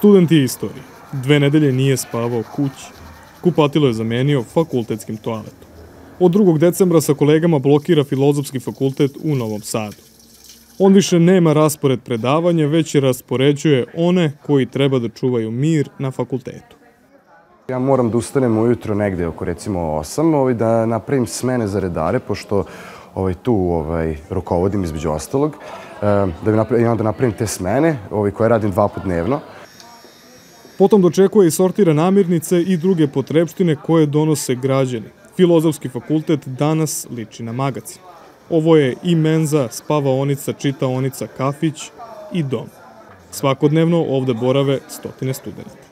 Student je istorije. 2 nedelje nije spavao kući. Kupatilo je zamenio fakultetskim toaletom. Od 2. decembra sa kolegama blokira Filozofski fakultet u Novom Sadu. On više nema raspored predavanja, već je raspoređuje one koji treba da čuvaju mir na fakultetu. Ja moram da ustanem ujutro negde oko recimo 8, da napravim smene za redare, pošto tu rukovodim između ostalog, da napravim te smene koje radim 2 puta dnevno. Potom dočekuje i sortira namirnice i druge potrepštine koje donose građani. Filozofski fakultet danas liči na magacin. Ovo je i menza, spavaonica, čitaonica, kafić i dom. Svakodnevno ovde borave stotine studenta.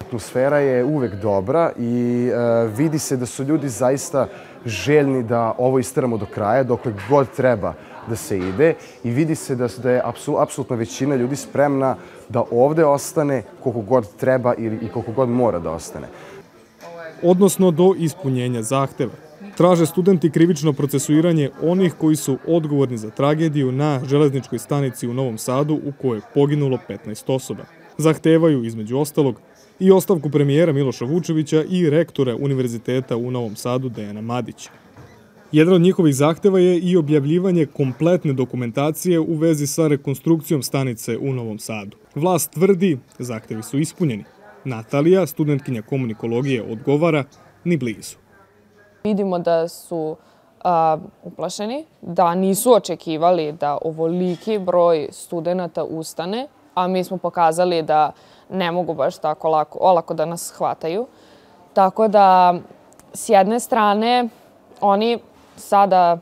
Atmosfera je uvek dobra i vidi se da su ljudi zaista željni da ovo isteramo do kraja, dokle god treba da se ide, i vidi se da je apsolutna većina ljudi spremna da ovde ostane koliko god treba i koliko god mora da ostane. Odnosno do ispunjenja zahteva. Traže studenti krivično procesuiranje onih koji su odgovorni za tragediju na železničkoj stanici u Novom Sadu u kojoj je poginulo 15 osoba. Zahtevaju, između ostalog, i ostavku premijera Miloša Vučevića i rektora Univerziteta u Novom Sadu Dejana Madića. Jedan od njihovih zahteva je i objavljivanje kompletne dokumentacije u vezi sa rekonstrukcijom stanice u Novom Sadu. Vlast tvrdi, zahtevi su ispunjeni. Natalija, studentkinja komunikologije, odgovara, ni blizu. Vidimo da su uplašeni, da nisu očekivali da ovoliki broj studenta ustane, a mi smo pokazali da ne mogu baš tako olako da nas hvataju. Tako da, s jedne strane, oni sada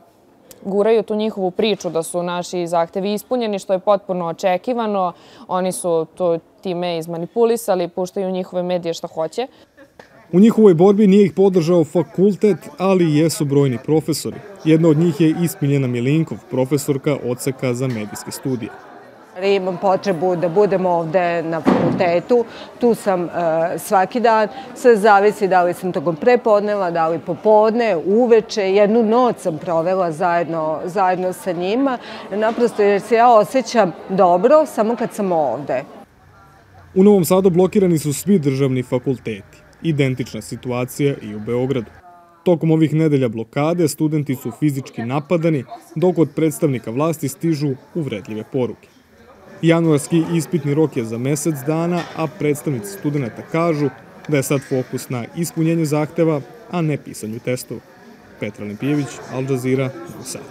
guraju tu njihovu priču da su naši zahtevi ispunjeni, što je potpuno očekivano. Oni su to time izmanipulisali, puštaju njihove medije što hoće. U njihovoj borbi nije ih podržao fakultet, ali jesu brojni profesori. Jedna od njih je i Smiljana Milinkov, profesorka odseka za medijske studije. Imam potrebu da budem ovde na fakultetu, tu sam svaki dan, sve zavisi da li sam tokom prepodneva, da li popodne, uveče, jednu noć sam provela zajedno sa njima, naprosto jer se ja osjećam dobro samo kad sam ovde. U Novom Sadu blokirani su svi državni fakulteti. Identična situacija i u Beogradu. Tokom ovih nedelja blokade studenti su fizički napadani, dok od predstavnika vlasti stižu uvredljive poruke. Januarski ispitni rok je za mesec dana, a predstavnici studenta kažu da je sad fokus na ispunjenju zahteva, a ne pisanju testova. Petra Limpijević, Al Jazeera, Novi Sad.